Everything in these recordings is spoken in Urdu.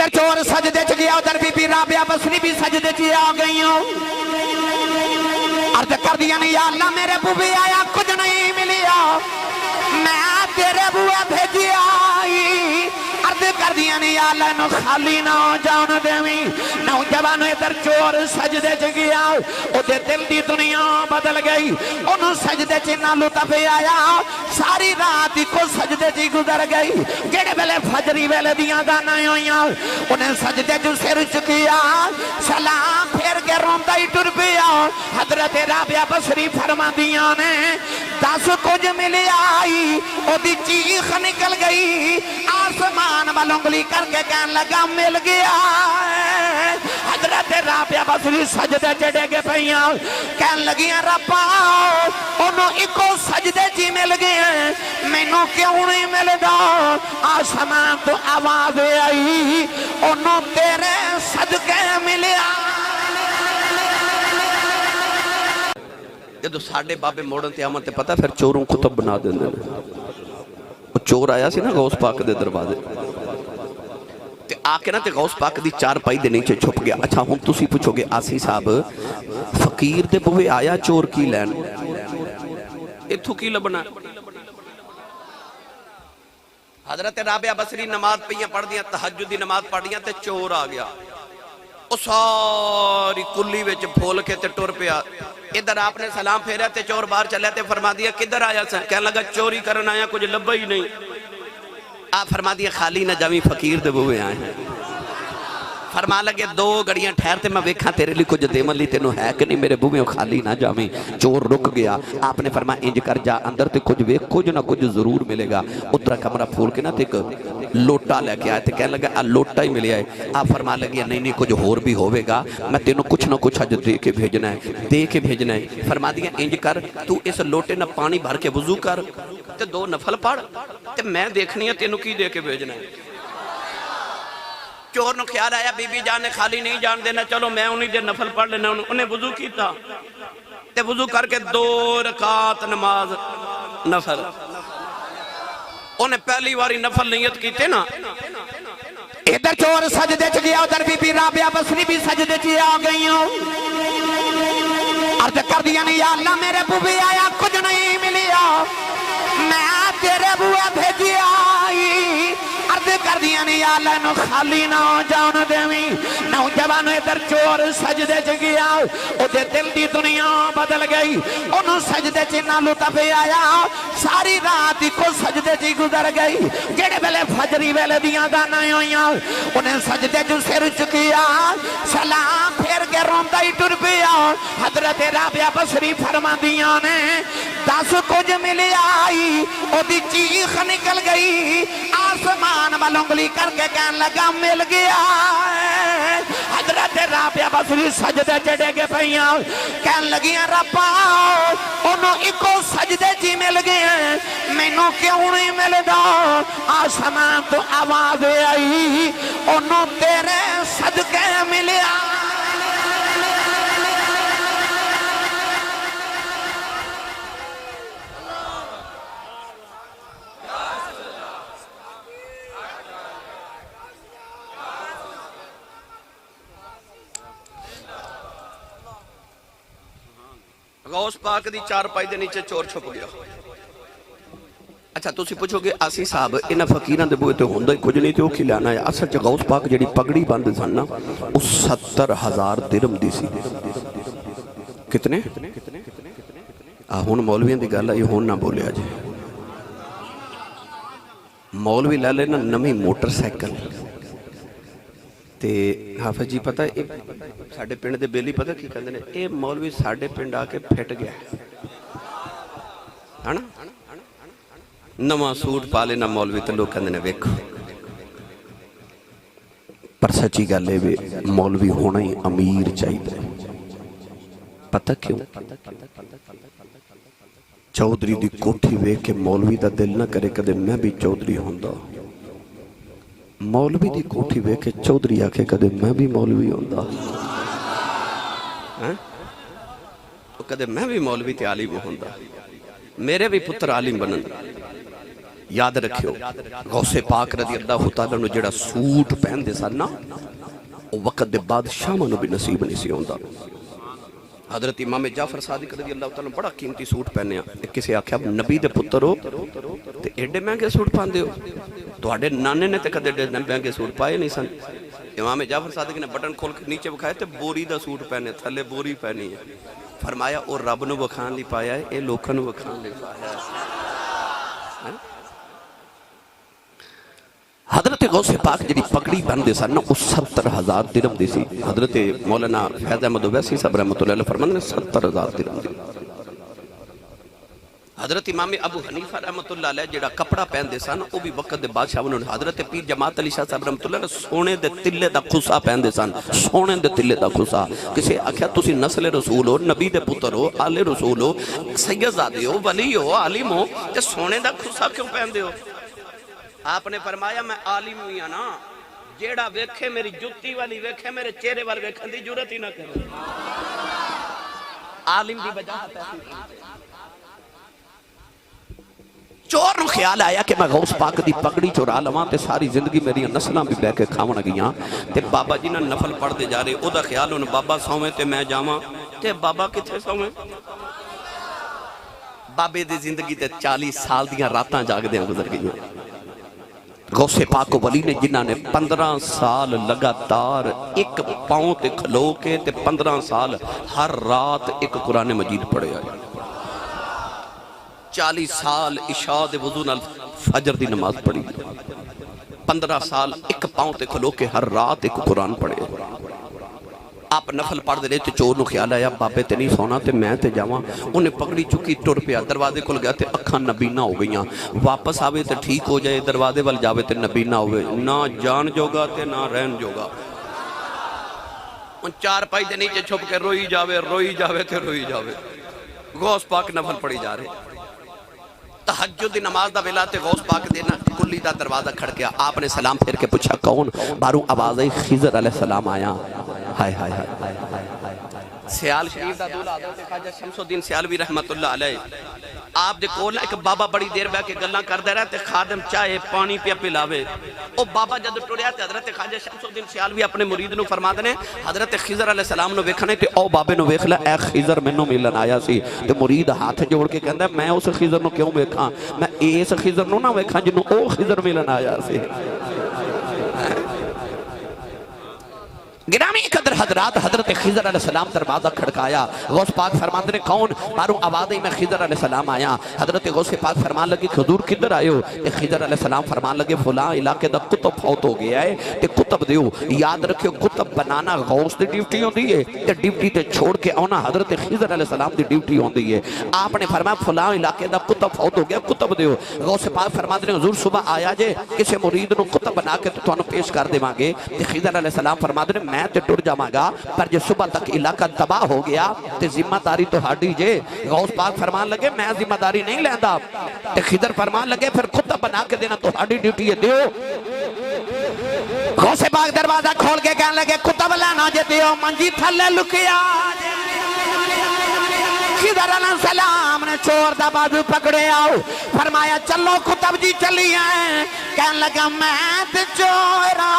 ادھر چور سجدے چ گیا ادھر بی بی رابعہ بصری بھی سجدے چ آ گئی عرض کر دیا نہیں یا اللہ میرے بوبی آیا کچھ نہیں ملیا میں تیرے بوے بھیجی آئی عرض کر دیا نہیں یا اللہ نو خالی نہ جان دیویں نوجوانو ادھر چور سجدے چ گیا او دے دل دی دنیا بدل گئی انہوں سجدے چ نہ لطف آیا ساری رات کو سجدے چ گزر گئی جڑے ویلے فجری ویلے دیاں گانا ہویاں انہیں سجدے چ سر چکیا سلام پھیر کے روندا ہی ٹر پیا حضرت رابعہ بصری فرما دیاں نے 10 کچھ ملی آئی او دی چیخ نکل گئی آسمان والوں انگلی کر کے کہنے لگا مل گیا حضرت رابعہ بصری سجدے چڑھے گے پہیاں کہنے لگیاں ربا انہوں ایکو سجدے چی مل گئے میں نو کیوں نہیں مل دا آسمان تو آواز آئی انہوں تیرے صدقے ملیا جدو ساڑھے بابے موڑن تے آمن تے پتا پھر چوروں کتب بنا دیں دے وہ چور آیا سی نا غوث پاک دے دروازے تے آکے نا تے غوث پاک دی 4 پائی دے نیچے چھپ گیا اچھا ہم تسی پوچھو گے آسی صاحب فقیر دے بوے آیا چور کی لین اتھو کی لبنا حضرت رابعہ بصری نماز پہیاں پڑھ دیا تہجدی نماز پڑھ دیا تے چور آ گیا او ساری کلی ویچ پھول کے تے ٹور پیا ادھر آپ نے سلام پھیرا تے چور باہر چلے تے فرما دیا کدھر آیا سا کہنے لگا چوری کرنا آیا کچھ لبا ہی نہیں آپ فرما دیا خالی نہ جاویں فقیر دے بوے آئے ہیں فرما لگے 2 گھڑیاں ٹھہرتے میں ویکھاں تیرے لی کچھ دیمن لی تینوں ہے کہ نہیں میرے بوے خالی نہ جاویں چور رک گیا آپ نے فرما انج کر جا اندر تے کچھ ویکھ کچھ نہ کچھ ضرور ملے گا اترا کمرہ پھول کے نہ تے لوٹا لے کے آئے تھے کہنے لگا لوٹا ہی ملے آئے آپ فرما لگیا نہیں کچھ ہور بھی ہوئے گا میں تینوں کچھ نہ کچھ حج دے کے بھیجنا ہے فرما دیا انج کر تو اس لوٹے نہ پانی بھر کے وضو کر تے 2 نفل پڑھ تے میں دیکھنی ہے تینوں کی دے کے بھیجنا ہے چور نو خیال آیا بی بی جان نے خالی نہیں جان دینا چلو میں انہیں دے نفل پڑھ لینا انہیں وضو کیتا تے وضو کر کے 2 رکعت نماز نفل انہیں پہلی واری نفل نیت کیتے نا ادھر چور سجدے چ گیا ادھر بی بی رابعہ بصری بھی سجدے چ آ گئی عرض کر دیا نہیں یا اللہ میرے بوبی آیا کچھ نہیں ملیا میں تیرے بوے بھیجی آئی عرض کر دیا نہیں یا اللہ نو خالی نہ جان دیویں نوجوانو ادھر چور سجدے چ گیا او دے دل دی دنیا بدل گئی انہوں سجدے چ نہ لطف آیا ساری رات کو سجدے چ گزر گئی جڑے ویلے فجری ویلے دیاں گانا ہویاں انہیں سجدے چ سر چکیا سلام پھیر کے روندا ہی ٹر پیا حضرت رابعہ بصری فرما دیاں نے 10 کچھ ملی آئی او دی چیخ نکل گئی آسمان والوں انگلی کر کے کہنے لگا مل گیا حضرت رابعہ بصری سجدے چڑھے گے پہیاں کہنے لگیاں ربا انہوں ایکو سجدے چی مل گئے میں نو کیوں نہیں مل دا آسمان تو آواز آئی انہوں تیرے صدقے ملیا غوث پاک دی 4 پائی دے نیچے چور چھپ گیا اچھا تو سی پوچھو گے آسی صاحب انہا فقیران دے بوئے تے ہوندہ ہی کچھ نہیں تے وہ کھلانا ہے اصل چا غوث پاک جڑی پگڑی باندھ سننا اس 70,000 درم دی سی کتنے؟ ہون مولویاں دی گالا یہ ہون نہ بولے آجے مولوی لے لینا نمی موٹر سائیکل تے حافظ جی پتہ ہے ساڑھے پنڈ دے بیلی پتہ کی کہندے نے اے مولوی ساڑھے پنڈ آکے پھٹ گیا ہے نا نما سوٹ پالے نہ مولوی تے لوگ کہندے نے ویکھو پر سچی گالے بھی مولوی ہونا ہی امیر چاہیے پتہ کیوں چودری دی کوٹھی وے کہ مولوی دا دل نہ کرے کدے میں بھی چودری ہوندہ مولوی دی کوٹھی وے کہ چودری آکے کدے میں بھی مولوی ہوندہ تو کدے میں بھی مولوی تے عالم ہوندہ میرے بھی پتر عالم بنن یاد رکھیو غوث پاک رضی اللہ تعالیٰ نے جڑا سوٹ پہن دے سن نا وہ وقت دے بعد شامہ نو بھی نصیب نہیں سی ہوندا حضرت امام جعفر صادق رضی اللہ تعالیٰ بڑا قیمتی سوٹ پہنے ہیں کسی آکھیا نبی دے پتر ہو تے ایڈے مہنگے سوٹ پہن دے ہو تو آڈے نانے نے تے کدے ایڈے مہنگے سوٹ پائے نہیں سن امام جعفر صادق نے بٹن کھول کے نیچے بکھائے تے بوری دا سوٹ پہنے تھلے بوری پہنی ہے فرمایا او رب نو بکھان لی پایا ہے اے لوکاں نو بکھان لی پایا ہے حضرت غوث پاک جڑی پگڑی بن دے سن اس 70,000 درہم دی سی حضرت مولانا فیض احمد اویسی صاحب رحمۃ اللہ علیہ فرماندے نے 70,000 درہم دی حضرت امام ابو حنیفہ رحمۃ اللہ علیہ جڑا کپڑا پہن دے سن وہ بھی وقت دے بادشاہ انہوں نے حضرت پیر جماعت علی شاہ صاحب رحمۃ اللہ علیہ سونے دے تلے دا خصا پہن دے سن سونے دے تلے دا خصا کسے آکھیا تسی نسل رسول ہو نبی دے پتر ہو آل رسول ہو سید زادے ہو ولی ہو عالم ہو تے سونے دا خصا کیوں پہن دے ہو آپ نے فرمایا میں عالم ہوئی ہاں نا جیڑا ویکھے میری جتی والی ویکھے میرے چہرے وال ویکھن دی جرت ہی نہ کرے عالم دی وجاہت ہے چور نو خیال آیا کہ میں غوث پاک دی پگڑی چورا لواں تے ساری زندگی میری نسلاں بھی بہ کے کھاون گیاں تے بابا جی نے نفل پڑھ دے جا رہے او دا خیال ہن بابا سوویں تے میں جاواں تے بابا کتھے سوویں بابے دی زندگی تے 40 سال دیاں راتاں جاگدیاں گزر گئیاں غوث پاک ولی نے جنہاں نے 15 سال لگاتار ایک پاؤں تے کھلو کے تے 15 سال ہر رات ایک قرآن مجید پڑھے آئے 40 سال عشاء دے وضو نال فجر دی نماز پڑھی 15 سال ایک پاؤں تے کھلو کے ہر رات ایک قرآن پڑھے آپ نفل پڑھ دے رہے تے چور نو خیال آیا بابے تے نہیں سونا تے میں تے جاواں انہیں پکڑی چکی ٹر پیا دروازے کھل گیا تے اکھاں نبینا ہو گئیاں واپس آوے تے ٹھیک ہو جائے دروازے وال جاوے تے نبینا ہوئے نہ جان جوگا تے نہ رہن جوگا ان 4 پائی دے نیچے چھپ کے روئی جاوے تے روئی جاوے غوث پاک نفل پڑھی جا رہے تہجد نماز دا ویلا تے غوث پاک دینا کلی دا دروازہ کھڑ گیا آپ نے سلام پھر کے پوچھا کون بارو آواز خضر علیہ السلام آیا ہائے ہائے ہائے سیال شریف دا دولا حضرت خواجہ شمس الدین سیالوی رحمت اللہ علیہ آپ دے کول ایک بابا بڑی دیر بہ کے گلاں کر دے رہا تے خادم چاہے پانی پیا پلاوے او بابا جد ٹریا تے حضرت خواجہ شمس الدین سیالوی اپنے مرید نو فرما دے حضرت خضر علیہ السلام نو ویکھنے تے او بابے نو ویکھ لے اے خضر مینوں ملن آیا سی تے مرید ہاتھ جوڑ کے کہندا میں اس خضر نو کیوں ویکھاں میں اس خضر نو نہ ویکھاں جنوں او خضر ملن آیا سی گرامی قدر حضرات حضرت خضر علیہ السلام دروازہ کھڑکایا غوث پاک فرماندے نے کون مارو آواز میں خضر علیہ السلام آیا حضرت غوث پاک فرمان لگی حضور کدھر آئے ہو تے خضر علیہ السلام فرمان لگے فلاں علاقے دا کتب فوت ہو گیا ہے تے کتب دیو یاد رکھو کتب بنانا غوث دی ڈیوٹی ہوندی ہے تے ڈیوٹی تے چھوڑ کے آنا حضرت خضر علیہ السلام دی ڈیوٹی ہوندی ہے آپ نے فرمایا فلاں علاقے دا کتب فوت ہو گیا کتب دیو غوث پاک فرماندے نے حضور صبح آیا جے کسے مرید نو کتب بنا کے تانوں پیش کر دیواں گے تے خضر علیہ السلام فرماندے نے میں تے ٹر جاواں گا پر جے صبح تک علاقہ تباہ ہو گیا تے ذمہ داری تو ہاڈی جے غوث پاک فرمان لگے میں ذمہ داری نہیں لیندا تے خضر فرمان لگے پھر کتب بنا کے دینا تو ہاڈی ڈیوٹی ہے دیو غوث پاک دروازہ کھول کے کہنے لگے کتب لینا جے دیو منجی تھلے لکیا خضر علیہ السلام نے چور دا بازو پکڑے آؤ فرمایا چلو کتب جی چلی ہیں کہنے لگا میں تے چورا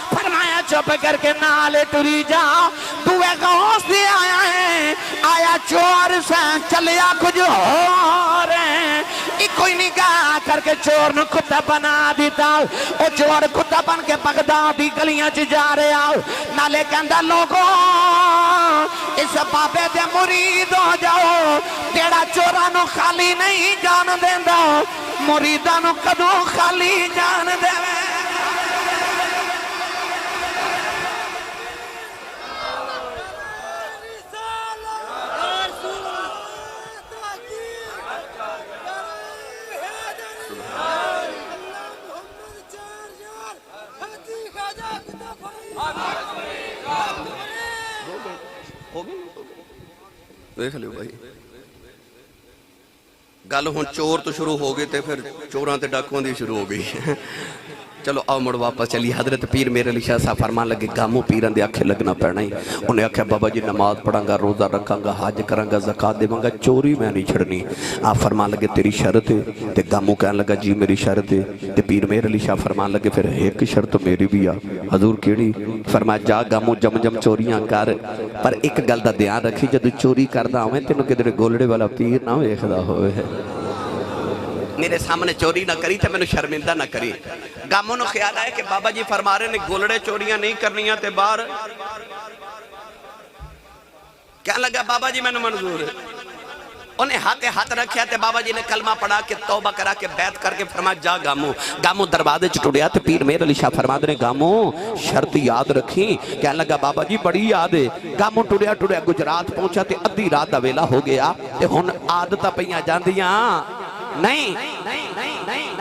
فرمایا چپ کر کے نالے ٹری جا دوے غوث دے آیا ہے آیا چور سے چلیا کچھ ہو رہے ایک کوئی نگاہ کر کے چور نے کتب بنا دیتا او چور کتب بن کے بغداد دی گلیاں چ جا رہے آؤ نالے کہندا لوگوں اس بابے دے مرید ہو جاؤ تیڑا چورا نو خالی نہیں جان دیندا مریداں نو کدوں خالی جان دے دیکھ لیو بھائی گل ہن چور تو شروع ہو گئے تے پھر چوراں تے ڈاکواں دی شروع ہو گئی چلو آؤ مڑ واپس چلی حضرت پیر میرے علی شاہ صاحب فرمان لگے گاموں پیران دے آکھے لگنا پڑنا ہی انہیں آکھا بابا جی نماز پڑھاں گا روزہ رکھاں گا حج کراں گا زکاة دے گا چوری میں نہیں چھڑنی آپ فرمان لگے تیری شرط ہے تے گاموں کہنے لگا جی میری شرط ہے تے پیر میرے علی شاہ فرمان لگے پھر ایک شرط میری بھی آ حضور کیڑی فرمایا جا گاموں جم جم چوریاں کر پر ایک گل دا دھیان رکھی جدو چوری کردا ہوئے تینوں کدھر گولڑے والا پیر نہ ویکھدا ہوئے میرے سامنے چوری نہ کری تے میں شرمندہ نہ کری گاموں نو خیال آئے کہ بابا جی فرما رہے نے گولڑے چوریاں نہیں کرنیاں تے باہر کیا لگا بابا جی میں نے منظور ہے انہیں ہاتھ رکھیا تے بابا جی نے کلمہ پڑھا کے توبہ کرا کے بیعت کر کے فرمایا جا گاموں دروازے چٹوڑیا تے پیر میرے علی شاہ فرما دے گاموں شرط یاد رکھی کیا لگا بابا جی بڑی یاد ہے گاموں ٹوڑیا گجرات پہنچا تے ادھی رات دا ویلا ہو گیا تے ہن عادتاں پئیاں جاندیاں نہیں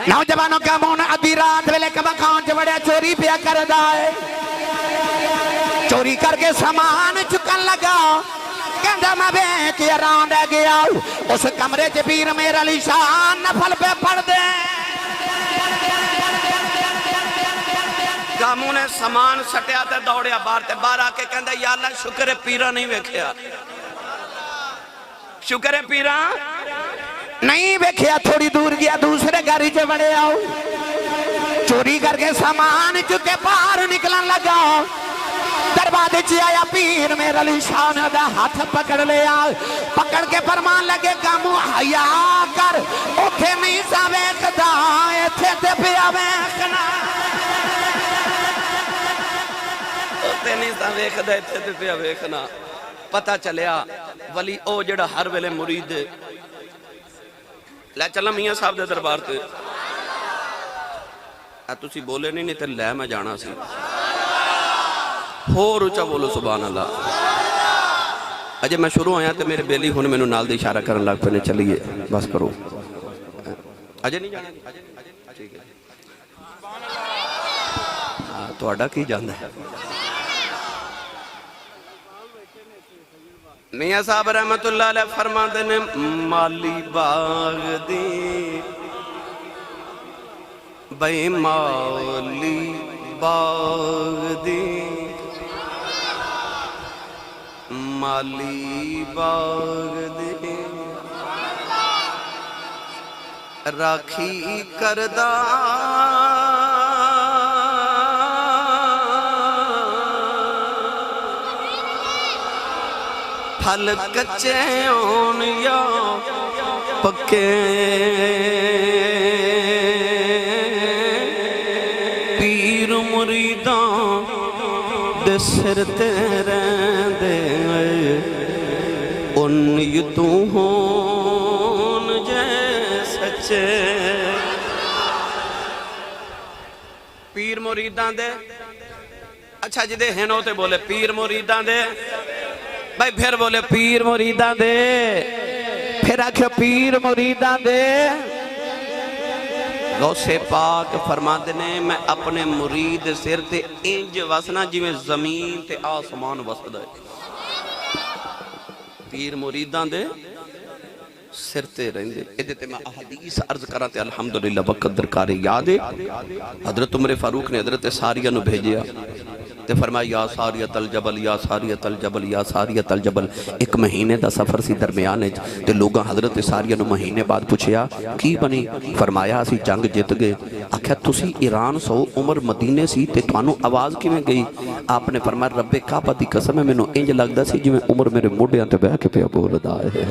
نوجوانوں کا مون ادھی رات ویلے کمکان چوڑیا چوری پیا کردا ہے چوری کر کے سامان چکن لگا کہندا میں بیٹھ آرام رہ گیا اس کمرے چ پیر میرے علی شاہ نفل پہ پڑھ دے گاموں نے سامان سٹیا تے دوڑیا باہر آ کے کہندا یا اللہ شکر ہے پیرا نہیں ویکھیا شکر ہے پیرا نہیں ویکھیا تھوڑی دور گیا دوسرے گھر چ بڑے آؤ چوری کر کے سامان چکے باہر نکلن لگا دروازے چ آیا پیر میرے علی شاہ نے دا ہاتھ پکڑ لیا پکڑ کے فرمان لگے گاموں حیا کر اوتھے نہیں سا ویکھدا ایتھے تے پیا ویکھنا اوتھے نہیں سا ویکھدا ایتھے تے پیا ویکھنا پتہ چلیا ولی او جڑا ہر ویلے مرید لے چلا میاں صاحب دے دربار تے تسی بولے نہیں تے لے میں جانا سی ہو روچا بولو سبحان اللہ اجے میں شروع آیا تے میرے بیلی ہونے میں نو نال دے اشارہ کرن لگ پہنے چلیے بس کرو اجے نہیں جانا ٹھیک ہے تو اڈا کی جاندہ ہے میاں صاحب رحمت اللہ علیہ فرما دینے مالی باغ دی بھئی مالی باغ دی مالی باغ دی راکھی کردہ پھل کچے ہون یا پکے پیر مریداں دے سر تے رہندے ان یتو ہون جے سچے پیر مریداں دے اچھا جی دے ہنو تے بولے پیر مریداں دے بھائی پھر بولے پیر مریداں دے پھر آکھو پیر مریداں دے غوث پاک فرما دینے میں اپنے مرید سر تے انج وسنا جی میں زمین تے آسمان وسد ہے پیر مریداں دے سر تے رہندے ادھے تے میں احادیث عرض کراتے الحمدللہ وقت درکارے یاد ہے حضرت عمر فاروق نے حضرت ساریہ نو بھیجیا تے فرمایا یا ساریت الجبل یا ساریت الجبل یا ساریت الجبل ایک مہینے دا سفر سی درمیانے تے لوگاں حضرت ساریہ نو مہینے بعد پوچھیا کی بنی فرمایا اسی جنگ جت گئے آکھیا تسی ایران سو عمر مدینے سی تے توانو آواز کی میں گئی آپ نے فرمایا رب کعبہ دی قسم ہے میں نو انج لگدا سی جو میں عمر میرے موڈیاں تے بہ کے پیا بول دا ہے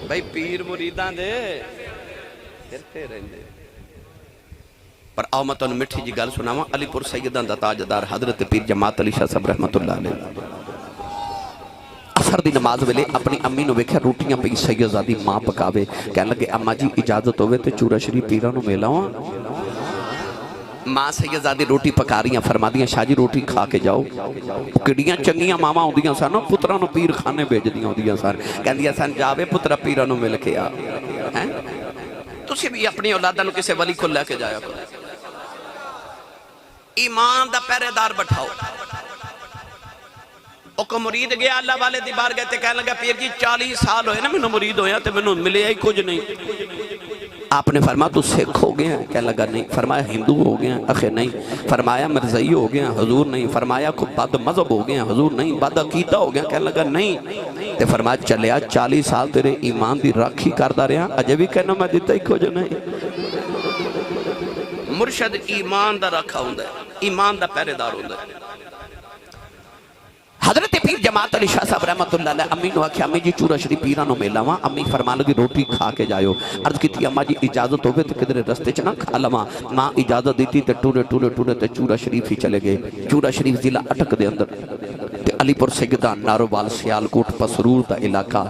بھائی پیر مریداں دے پھرتے رہندے پر آؤ میں تو مٹھی جی گل سناواں علی پور سیدان دا تاجدار حضرت پیر جماعت علی شاہ صاحب رحمت اللہ علیہ اثر دی نماز ویلے اپنی امی نو ویکھیا روٹیاں پئی سیدزادی ماں پکاوے کہنے لگے اما جی اجازت ہوئے تے چورا شریف پیراں نو میلاواں ماں سیدزادی روٹی پکا رہی ہیں فرما دیاں شاہ جی روٹی کھا کے جاؤ کڑیاں چنگیاں ماما ہوندیاں سن پتراں نو پیر خانے بھیج دیاں ہوندیاں سن کہندیاں سن جاوے پترا پیراں نو مل کے آ ہیں تسی بھی اپنی اولاداں نو کسے ولی کو لے کے جایا کرو ایمان دا پہرے دار بٹھاؤ او کو مرید گیا اللہ والے دی بار گئے تے کہنے لگا پیر جی 40 سال ہوئے نا میں مرید ہویا تے میں ملے ہی کچھ نہیں. آپ نے فرمایا تو سکھ ہو گیا ہے؟ کہنے لگا نہیں. فرمایا ہندو ہو گیا اخے نہیں. فرمایا مرزائی ہو گیا حضور نہیں. فرمایا کو بد مذہب ہو گیا حضور نہیں. بد عقیدہ ہو گیا کہنے لگا نہیں. تے فرمایا چلیا 40 سال تیرے ایمان دی راکھی کردہ رہا اجے بھی کہنا میں دیتا ہی کچھ نہیں. مرشد ایمان دا رکھا ہوں ہے, ایمان دا پہرے دار ہوں ہے. حضرت پیر جماعت علی شاہ صاحب رحمت اللہ علیہ امی نو آکھیا امی جی چورا شریف پیران نو میلا وہاں. امی فرمان لگی روٹی کھا کے جائیو. عرض کی تھی اماں جی اجازت ہوگے تو کدھر رستے چنا کھا لواں. ماں اجازت دیتی تے ٹورے تے چورا شریف ہی چلے گئے. چورا شریف ضلع اٹک دے اندر تے علی پور سگدان ناروبال سیالکوٹ پسرور دا علاقہ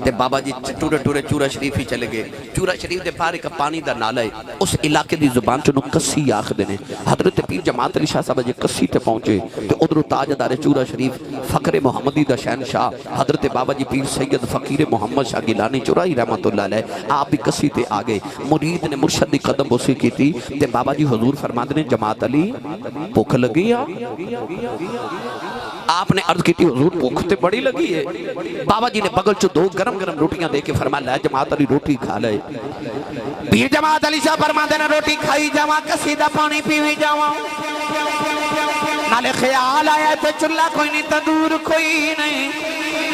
تے بابا جی ٹورے چورا شریف ہی چلے گئے. چورا شریف دے پار ایک پانی دا نالا ہے, اس علاقے دی زبان چنو کسی آخ دینے. حضرت پیر جماعت علی شاہ صاحب جی کسی تے پہنچے تے ادھر تاجدار چورا شریف فقر محمدی دا شہنشاہ حضرت بابا جی پیر سید فقیر محمد شاہ گیلانی چورائی رحمت اللہ علیہ آپ بھی کسی تے آگے. مرید نے مرشد دی قدم بوسی کی تھی تے بابا جی حضور فرماتے نے جماعت علی بھوک لگی ہے؟ آپ نے عرض کی تھی حضور بھوک تے بڑی لگی ہے. بابا جی نے بغل چو 2 گرم روٹیاں دے کے فرمایا لے جماعت علی روٹی کھا لے. پیر جماعت علی شاہ فرماتے نے روٹی کھائی جاواں کسی دا پانی پیوی جاواں. نالے خیال آیا تو چلہ کوئی نہیں تندور کوئی نہیں.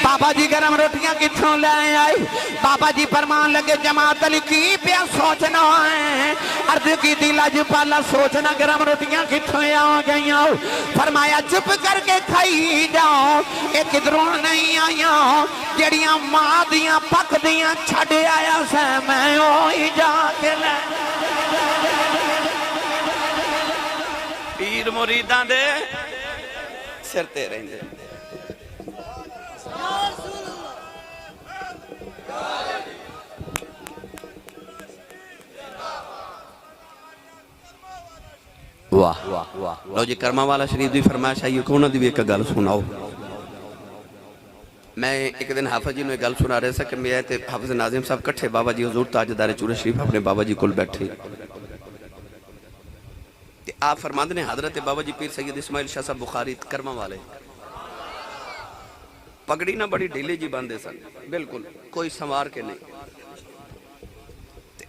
بابا جی گرم روٹیاں کتھوں لے آئے. بابا جی فرمان لگے جماعت علی کی پیا سوچنا ہے. عرض کی دی لاج پالا سوچنا گرم روٹیاں کتھوں آ گئیاں. فرمایا چپ کر کے کھائی جاؤ ایک دروں نہیں آیاں جڑیاں ماں دیاں پک دیاں چھڑے آیا سے میں ہوئی جا کے لے. پیر مریدان دے سرتے رہیں دے. واہ لو جی کرما والا شریف دی فرمائش ہے یہ کونہ دی بھی ایک گل سناؤ. میں ایک دن حافظ جی نے گل سنا رہے سا کہ میں تے حافظ ناظم صاحب کٹھے بابا جی حضور تاجدار چورا شریف اپنے بابا جی کل بیٹھے. آپ فرماندے نے حضرت بابا جی پیر سید اسماعیل شاہ صاحب بخاری کرما والے پگڑی نہ بڑی ڈھیلے جی باندھے سن بالکل کوئی سنوار کے نہیں.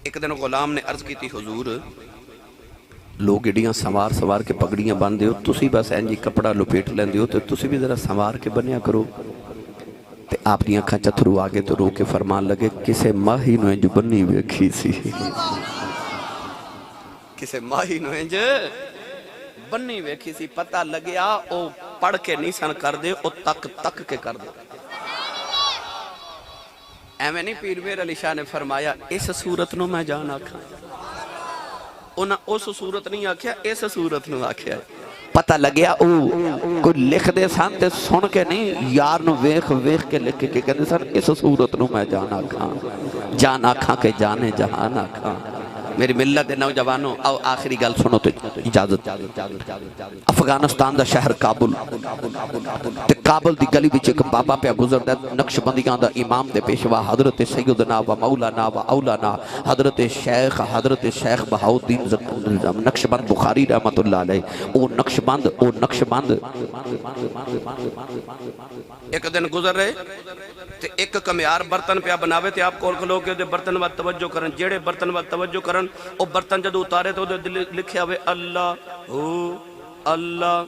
ایک دن غلام نے عرض کی تھی حضور لوگ ایڈیاں سنوار کے پگڑیاں باندھے ہو تسی بس اینجی کپڑا لپیٹ لیندے ہو تو تسی بھی ذرا سنوار کے بنیا کرو. تے آپ دی آنکھاں چتھرو آگے تو رو کے فرمان لگے کسے ماہی نو انج بنی ویکھی سی. کسے ماہی نو انج بنی ویکھی سی پتہ لگیا او پڑھ کے نہیں سن کر دے او تک کے کر دے. ایویں نہیں پیر میر علی شاہ نے فرمایا اس صورت نو میں جان آکھاں. انہاں اس صورت نہیں آکھیا اس صورت نو آکھیا. پتہ لگیا او کوئی لکھ دے سن تے سن کے نہیں یار نو ویخ کے لکھ کے کہندے سن اس صورت نو میں جان آکھاں کہ جانے جہان آکھاں. میری ملت دے نوجوانوں آؤ آخری گل سنو تو اجازت. افغانستان دا شہر کابل تے کابل دی گلی وچ ایک بابا پہ گزر دا نقش بندیاں دا امام دے پیشوا حضرت سیدنا و مولانا و اولانا حضرت شیخ بہاؤالدین نقش بند بخاری رحمت اللہ علیہ. او نقش بند ایک دن گزر رہے تے ایک کمیار برتن پہ بناوے تے آپ کول کھلو کے دے برتن وقت توجہ کرن جیڑے برتن وقت توجہ کرن او برتن جدو اتارے تو دے لکھے ہوئے اللہ ہو اللہ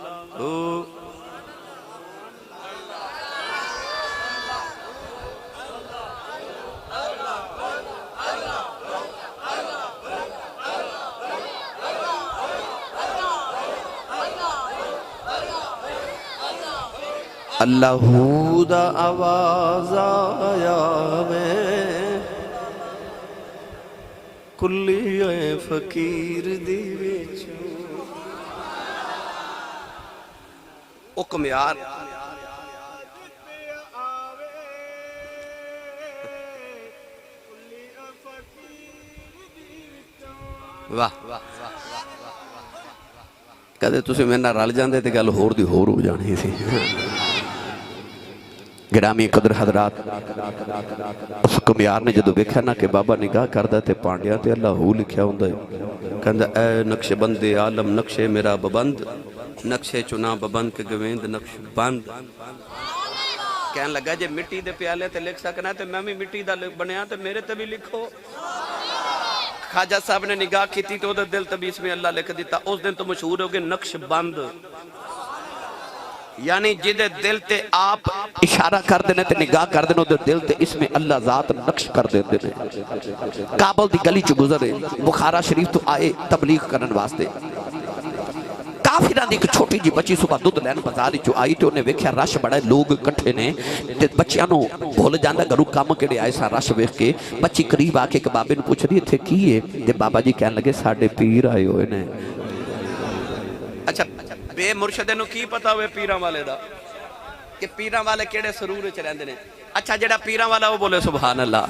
دا آواز آیا میں کلی اے فقیر دی ویچوں. او کمیار واہ کہتے تُسے میں نہ رل جاندے تے گل ہور دی ہور ہو جانی سی. گرامی قدر حضرات اس کمیار نے جدو دیکھا نا کہ بابا نگاہ کردہ تے پانڈیا تے اللہ ہو لکھیا ہوندہ ہے. کہندہ اے نقش بند عالم نقش میرا ببند نقشے چنا ببند کے گویند نقش بند کہنے لگا جے مٹی دے پیالے تے لکھ سکنا تے میں بھی مٹی دا بنیا تے میرے تے بھی لکھو خواجہ صاحب نے نگاہ کی تھی تو دل تے بھی اس میں اللہ لکھ دیتا اس دن تو مشہور ہو گئے نقش بند یعنی جدے دل تے آپ اشارہ کر دینے تے نگاہ کر دینے تے دل تے اس میں اللہ ذات نقش کر دینے کابل دی گلی چو گزرے بخارا شریف تو آئے تبلیغ کرن واسطے کافران دی ایک چھوٹی جی بچی صبح دودھ لین بازاری چو آئی تو انہیں ویکھیا رش بڑا لوگ کٹھے نے تے بچیاں نو بھول جاندہ گھرو کام کڑے آئے سا رش ویکھ کے بچی قریب آکے کہ بابے نو پوچھ رہی تھے کیے تے بابا جی کہنے لگے ساڑھے پیر آئے ہوئے نے اچھا بے مرشدے نو کی پتا ہوئے پیران والے دا کہ پیران والے کیڑے سرور چلیں دینے اچھا جڑا پیران والا وہ بولے سبحان اللہ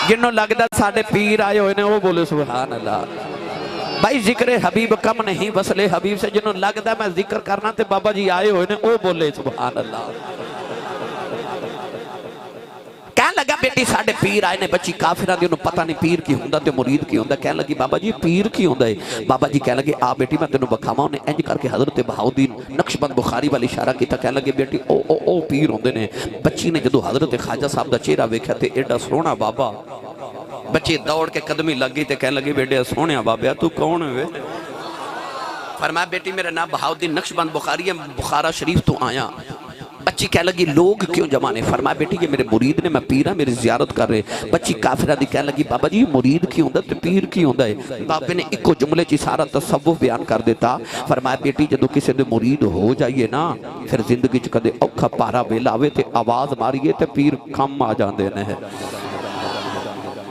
جنہوں لگدہ ساڑھے پیر آئے ہوئے نے وہ بولے سبحان اللہ بھائی ذکر حبیب کم نہیں وصلے حبیب سے جنہوں لگدہ میں ذکر کرنا تے بابا جی آئے ہوئے نے وہ بولے سبحان اللہ کہنے لگا بیٹی ساڑھے پیر آئے نے بچی کافرہ دی انہوں پتہ نہیں پیر کی ہوندہ تے مرید کی ہوندہ کہنے لگی بابا جی پیر کی ہوندہ ہے بابا جی کہنے لگے آ بیٹی میں تینوں بکھاما انہیں انج کر کے حضرت بہاؤدین نقشبند بخاری والی اشارہ کی تھا کہنے لگے بیٹی او پیر ہوندے نے بچی نے جدو حضرت خواجہ صاحب دا چہرہ ویکھیا تے ایڈا سونا بابا بچے دوڑ کے قدمی لگ گئی تے کہنے لگے بیٹے سونیا بابیا تو کون ہے فرمایا بیٹی میرا نام بہاؤدین نقشبند بخاری ہے بخارا شریف تو آیا بچی کہنے لگی لوگ کیوں جمع نے فرمایا بیٹی یہ میرے مرید نے میں پیرہ میری زیارت کر رہے بچی کافرہ دی کہنے لگی بابا جی مرید کی ہوندہ تو پیر کی ہوندہ ہے بابے نے ایک کو جملے چی سارا تصوف بیان کر دیتا فرمایا بیٹی جدو کسی دے مرید ہو جائیے نا پھر زندگی چکدے اوکھا پارا ویلاوے تے آواز ماریے تے پیر کم آ جان دینے ہیں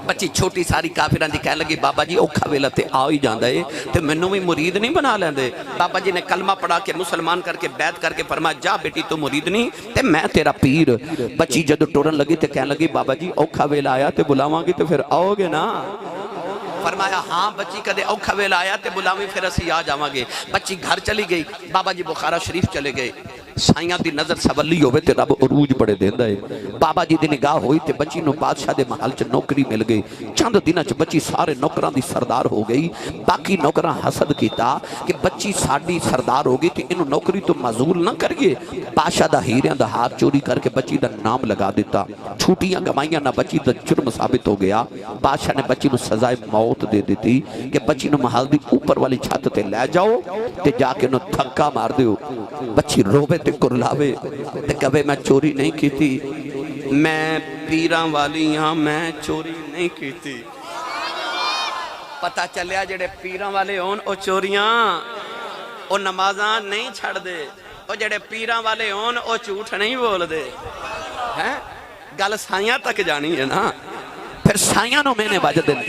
بچی چھوٹی ساری کافران دی کہنے لگی بابا جی اوکھا ویلا تے آؤ ہی جاندہ ہے تے منوں بھی مرید نہیں بنا لیندے بابا جی نے کلمہ پڑھا کے مسلمان کر کے بیعت کر کے فرمایا جا بیٹی تو مرید نہیں تے میں تیرا پیر بچی جدو ٹورن لگی تے کہنے لگی بابا جی اوکھا ویلا آیا تے بلاواں گی تے پھر آؤ گے نا فرمایا ہاں بچی کدے اوکھا ویلا آیا تے بلاویں پھر اسی آ جاواں گے بچی گھر چلی گئی بابا جی بخارا شریف چلے گئے سائیاں دی نظر سولی ہوئے تے رب عروج بڑے دیندہ ہے بابا جی دی نگاہ ہوئی تے بچی نو بادشاہ دے محل چ نوکری مل گئی چند دنہ چ بچی سارے نوکران دی سردار ہو گئی باقی نوکران حسد کیتا کہ بچی ساڑی سردار ہو گئی تے انہوں نوکری تو معزول نہ کریے بادشاہ دا ہیریاں دا ہاتھ چوری کر کے بچی دا نام لگا دیتا چھوٹیاں گمائیاں نہ بچی دا جرم ثابت ہو گیا بادشاہ نے بچی نو سزائے موت دے دیتی کہ بچی نو محل دی اوپر والی چھت تے لے جاؤ تے جا کے نو تھکا مار دیو بچی روبے تے کرلاوے تے کبھے میں چوری نہیں کی تھی میں پیران والی ہاں میں چوری نہیں کی تھی پتہ چلیا جڑے پیران والے ہون او چوریاں او نمازاں نہیں چھڑ دے او جڑے پیران والے ہون او جھوٹ نہیں بول دے گل سائیاں تک جانی ہے نا پھر سائیاں نو میں نے بج دن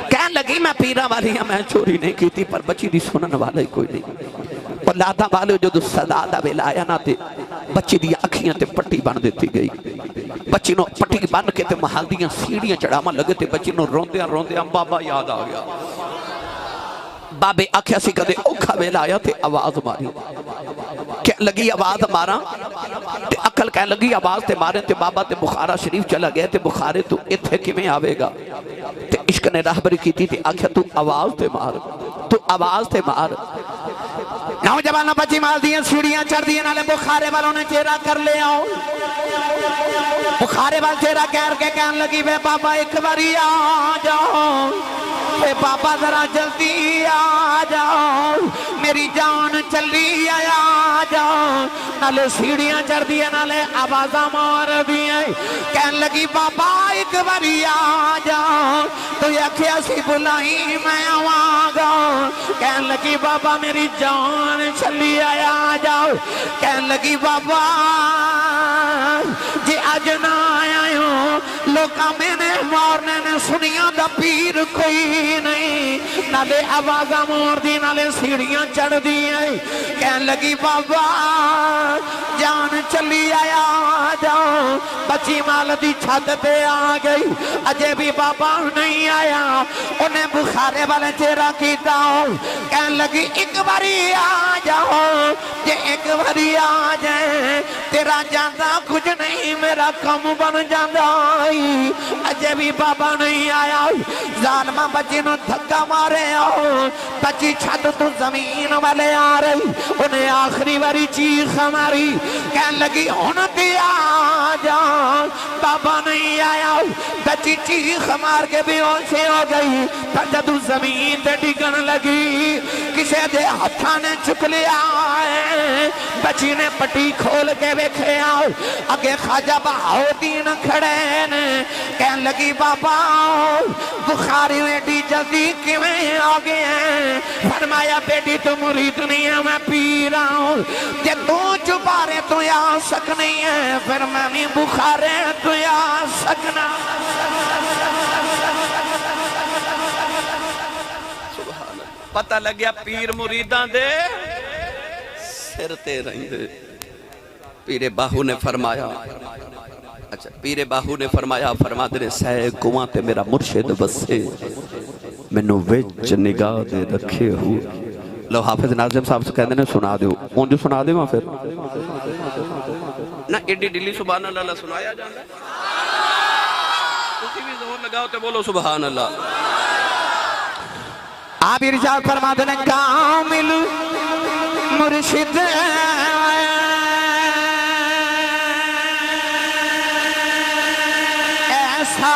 کہن لگی میں پیران والی ہاں میں چوری نہیں کی تھی پر بچی دی سنن والا ہی کوئی نہیں اور لادا والے جو دو صدا دا ویلا آیا نا تے بچی دی اکھیاں تے پٹی بن دیتی گئی بچی نو پٹی بن کے تے محل دیاں سیڑیاں چڑھاما لگے تے بچی نو روندیاں بابا یاد آ گیا بابے آکھیا سی کدے اوکھا ویلا آیا تے آواز ماری کہنے لگی آواز مارا تے عقل کہنے لگی آواز تے مارے تے بابا تے بخارا شریف چلا گئے تے بخارے تو اتھے کی میں آوے گا تے عشق نے راہبری کی تھی تے آکھیا تو آواز تے مار تو آواز تے مار نوجوانہ بچی مال دیاں سیڑیاں چڑھ دیاں نالے بخارے والوں نے چہرہ کر لے آؤ بخارے وال چہرہ کہر کے کہن لگی وے بابا ایک باری آ جاؤ اے بابا ذرا جلدی آ جاؤ میری جان چلی آ جاؤ نالے سیڑیاں چڑھ دیاں نالے آوازاں مار دیاں کہن لگی بابا ایک باری آ جاؤ تو یکھیا سی بلائی میں آواں گا کہن لگی بابا میری جان چلی آ جاؤ کہن لگی بابا جی اج نہ آیا ہوں لوکاں میں نے مارنے نے سنیاں دا پیر کوئی نہیں نالے آوازاں مار دی نالے سیڑیاں چڑھ دی کہن لگی بابا جان چلی آیا جاؤ بچی مال دی چھت تے آ گئی اجے بھی بابا نہیں آیا انہیں بخارے والے چہرہ کیتا کہن لگی ایک باری آ جاؤ جے ایک باری آ جائے تیرا جاندہ کچھ نہیں میرا کم بن جاندہ اجے بھی بابا نہیں آیا ظالمہ بچی نو دھکا مارے بچی چھت تو زمین دین والے آ رہی انہیں آخری واری چیخ ماری کہن لگی ہونتی آجان بابا نہیں آیا بچی چیخ مار کے بھی ہوشی ہو گئی تا جدو زمین تے ڈگن لگی کسے دے ہتھا نے چک لیا بچی نے پٹی کھول کے بیکھے آؤ اگے خواجہ بہاؤدین کھڑے نے کہن لگی بابا بخاری بیٹی جلدی کیویں آگے ہیں فرمایا بیٹی تو مرید نہیں ہے میں پی رہا ہوں جے تو چپارے تو یا سک نہیں ہے پھر میں بھی بخارے تو یا سکنا پتہ لگیا پیر مریدان دے سر تے رہیں دے پیر باہو نے فرمایا اچھا پیر باہو نے فرمایا فرما دے سہ گواں تے میرا مرشد بسے منو وچ نگاہ دے رکھے ہو لو حافظ ناظم صاحب سے کہنے نے سنا دیو کون جو سنا دے وہاں پھر نا ایڈی ڈیلی سبحان اللہ سنایا جانا اسی بھی زہر لگاؤ تے بولو سبحان اللہ آپ ارشاد فرما دے کامل مرشد ایسا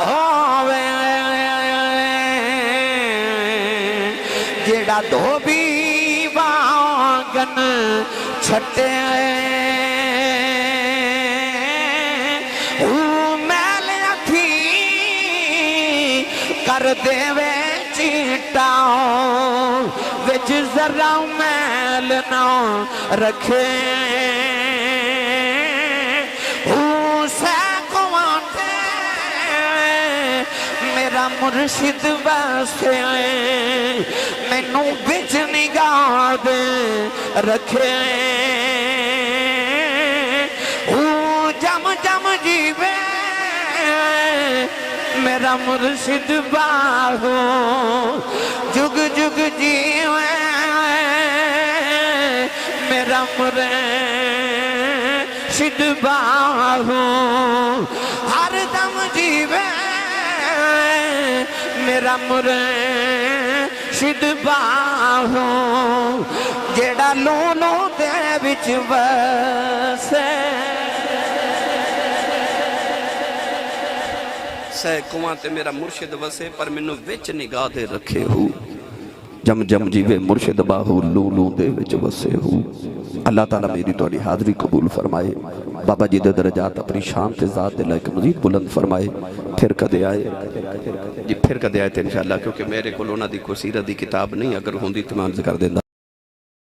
ہوئے جیڑا دھوبی وانگن چھٹے میل اکھی کر دے وے چیٹاؤں وچ ذرا میل نہ رکھے میرا مرشد واسطے مینوں وچ نگاہ دے رکھے جم جم جیوے میرا مرشد باہو جگ جگ جیوے میرا مرشد باہو ہر دم جیوے میرا مرشد باہو جیڑا لونو دے وچ وسے سہ گواں تے میرا مرشد وسے پر منو وچ نگاہ دے رکھے ہو جم جم جیوے مرشد باہو لونو دے وچ وسے ہو اللہ تعالیٰ میری توڑی حاضری قبول فرمائے بابا جی دے درجات اپنی شان تے ذات دے لائک مزید بلند فرمائے پھر کدے آئے جی پھر کدے آئے تھے انشاءاللہ کیونکہ میرے کو لونا دی کوئی سیرہ دی کتاب نہیں اگر ہوندی تو میں ذکر دیندہ